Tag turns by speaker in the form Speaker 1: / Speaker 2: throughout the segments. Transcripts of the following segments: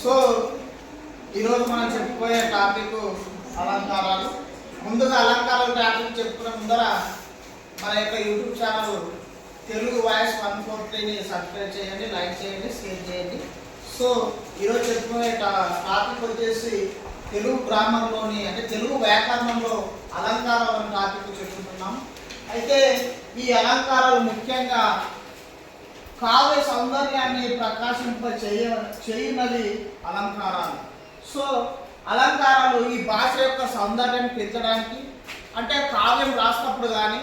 Speaker 1: So ఈరోజు మనం చెప్పుకోయే topic అలంకారాలు. ముందుగా అలంకారాల టాపిక్ చెప్పుకునే ముందర మన యొక్క యూట్యూబ్ ఛానల్ తెలుగు వాయిస్ 143ని సబ్స్క్రైబ్ చేయండి, లైక్ చేయండి, షేర్ చేయండి. సో ఈరోజు చెప్పుకునే టాపిక్ వచ్చేసి తెలుగు గ్రామర్లోని అంటే తెలుగు వ్యాకరణంలో అలంకారాలు అనే టాపిక్ చెప్పుకుంటున్నాం. అయితే ఈ అలంకారాలు ముఖ్యంగా కావ్య సౌందర్యాన్ని ప్రకాశింప చేయున్నది అలంకారాలు. సో అలంకారాలు ఈ భాష యొక్క సౌందర్యాన్ని పెంచడానికి, అంటే కావ్యం రాసేటప్పుడు కానీ,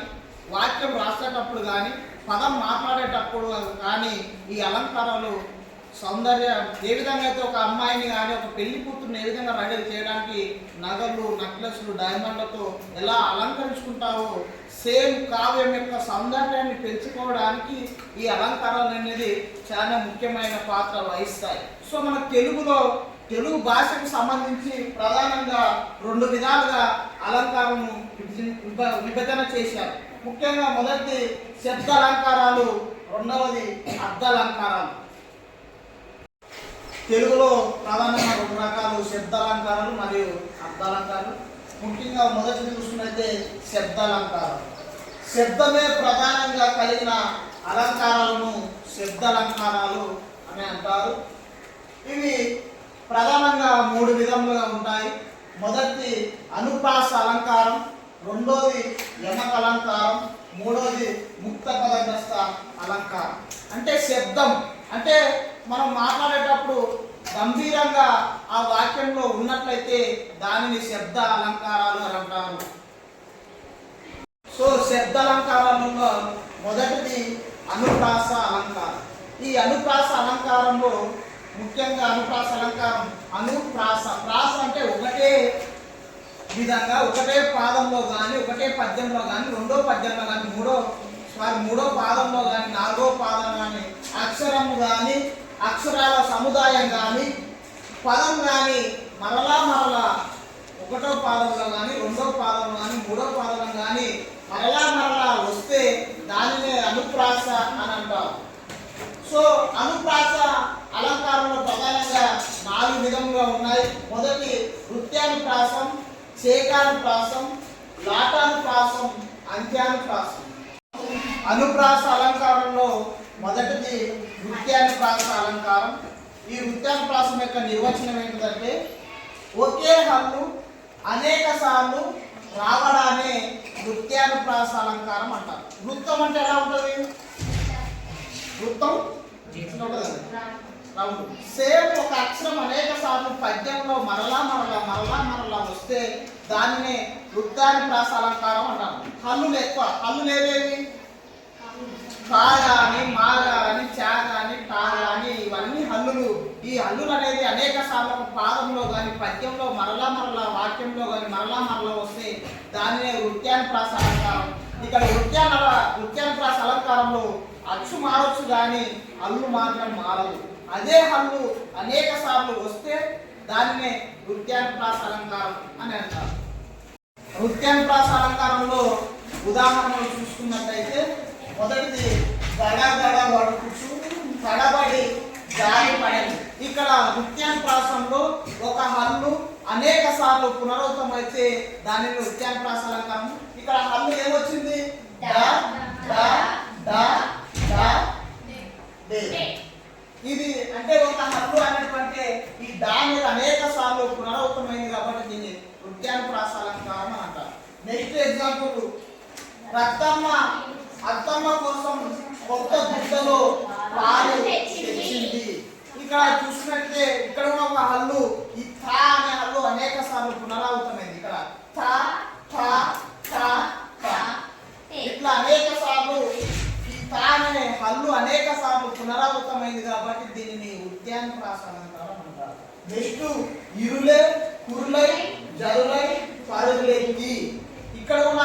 Speaker 1: వాక్యం రాసేటప్పుడు కానీ, పదం మాట్లాడేటప్పుడు కానీ ఈ అలంకారాలు సౌందర్యం ఏ విధంగా అయితే ఒక అమ్మాయిని కానీ ఒక పెళ్లి కూతురుని ఏ విధంగా రెడీ చేయడానికి నగలు, నెక్లెస్లు, డైమండ్లతో ఎలా అలంకరించుకుంటావో సేమ్ కావ్యం యొక్క సౌందర్యాన్ని పెంచుకోవడానికి ఈ అలంకారాలు అనేది చాలా ముఖ్యమైన పాత్ర వహిస్తాయి. సో మన తెలుగు భాషకు సంబంధించి ప్రధానంగా 2 విధాలుగా అలంకారము విభజన చేశారు. ముఖ్యంగా మొదటిది శబ్ద అలంకారాలు, రెండవది అర్థ అలంకారాలు. తెలుగులో ప్రధానంగా 2 రకాలు శబ్ద అలంకారాలు మరియు అర్థ అలంకారాలు. ముఖ్యంగా మొదటిది చూసుకున్నట్లయితే శబ్ద అలంకారం. శబ్దమే ప్రధానంగా కలిగిన అలంకారాలను శబ్ద అలంకారాలు అని అంటారు. ఇవి ప్రధానంగా 3 విధములుగా ఉంటాయి. మొదటిది అనుప్రాస అలంకారం, రెండోది యమక అలంకారం, మూడోది ముక్త పదగ్రస్త అలంకారం. అంటే శబ్దం అంటే మనం మాట్లాడేటప్పుడు గంభీరంగా ఆ వాక్యంలో ఉన్నట్లయితే దానిని శబ్ద అలంకారాలు అని అంటారు. సో శబ్ద అలంకారాలలో మొదటిది అనుప్రాస అలంకారం. ఈ అనుప్రాస అలంకారంలో ముఖ్యంగా అనుప్రాస అలంకారం ప్రాస అంటే ఒకటే విధంగా ఒకటే పాదంలో కానీ, ఒకటే పద్యంలో కానీ, రెండో పద్యంలో కానీ, మూడో పాదంలో కానీ, 4వ పాదం కానీ, అక్షరము కానీ, అక్షరాల సముదాయం కానీ, పదం కానీ మరలా ఒకటో పాదంలో కానీ, రెండో పాదంలో కానీ, మూడో పాదంలో కానీ మరలా వస్తే దానినే అనుప్రాస అని అంటారు. సో అనుప్రాస అలంకారంలో ప్రధానంగా 4 విధములుగా ఉన్నాయి. మొదటి వృత్యానుప్రాసం, చేకానుప్రాసం, లాటానుప్రాసం, అంత్యానుప్రాసం. అనుప్రాస అలంకారంలో మొదటిది వృత్యానుప్రాస అలంకారం. ఈ వృత్యానుప్రాసం యొక్క నిర్వచనం ఏంటంటే ఒకే హల్లు అనేక సార్లు రావడానే వృత్యానుప్రాస అలంకారం అంటారు. వృత్తం అంటే ఎలా ఉంటుంది? వృత్తం సేమ్ ఒక అక్షరం అనేక సార్లు పద్యంలో మరలా వస్తే దానినే వృత్యానుప్రాస అలంకారం అంటారు. హల్లులు ఎక్కువ, హల్లులు ఏవేవి? కా కానీ, మా కానీ, చా కానీ, టా కానీ, ఇవన్నీ హల్లులు. ఈ హల్లులు అనేది అనేక సార్లు పాదంలో కానీ, పద్యంలో మరలా వాక్యంలో కానీ మరలా వస్తే దానినే వృత్యానుప్రాస అలంకారం. ఇక్కడ వృత్యానుప్రాస అలంకారంలో అచ్చు మారొచ్చు కానీ హల్లు మాత్రం మారదు. అదే హల్లు అనేక సార్లు వస్తే దానినే వృత్యానుప్రాస అలంకారం అని అంటారు. వృత్యానుప్రాస అలంకారంలో ఉదాహరణలు చూసుకున్నట్లయితే మొదటిది గడగడ వడుకుచు తడబడి జారి పడింది. ఇక్కడ వృత్యానుప్రాసంలో ఒక హల్లు అనేక సార్లు పునరావృతమైతే దానిని వృత్యానుప్రాస అలంకారం. ఇక్కడ హల్లు ఏమొచ్చింది? ఇది అంటే ఒక హల్లు అనేటువంటి ఈ దాని అనేక సార్లు పునరావృతమైంది కాబట్టి దీన్ని వృత్యానుప్రాస అలంకారం అని అంటారు. నెక్స్ట్ ఎగ్జాంపుల్, అత్తమ్మ కోసం కొత్త గుడ్డలో పాలు తెచ్చింది. ఇక్కడ చూసినట్లయితే ఇక్కడ ఒక హల్లు ఈ థా అనే హల్లు అనేక సార్లు పునరావృతమైంది. ఇక్కడ థా థా థా థా ఇట్లా అనేక సార్లు ఈ థా అనే హల్లు అనేక సార్లు పునరావృతమైంది కాబట్టి దీనిని వృత్యానుప్రాస అలంకారం అంటారు. నెక్స్ట్ ఇరులే, కురులై, జరులై, పరుగులెత్తి. ఇక్కడ ఉన్న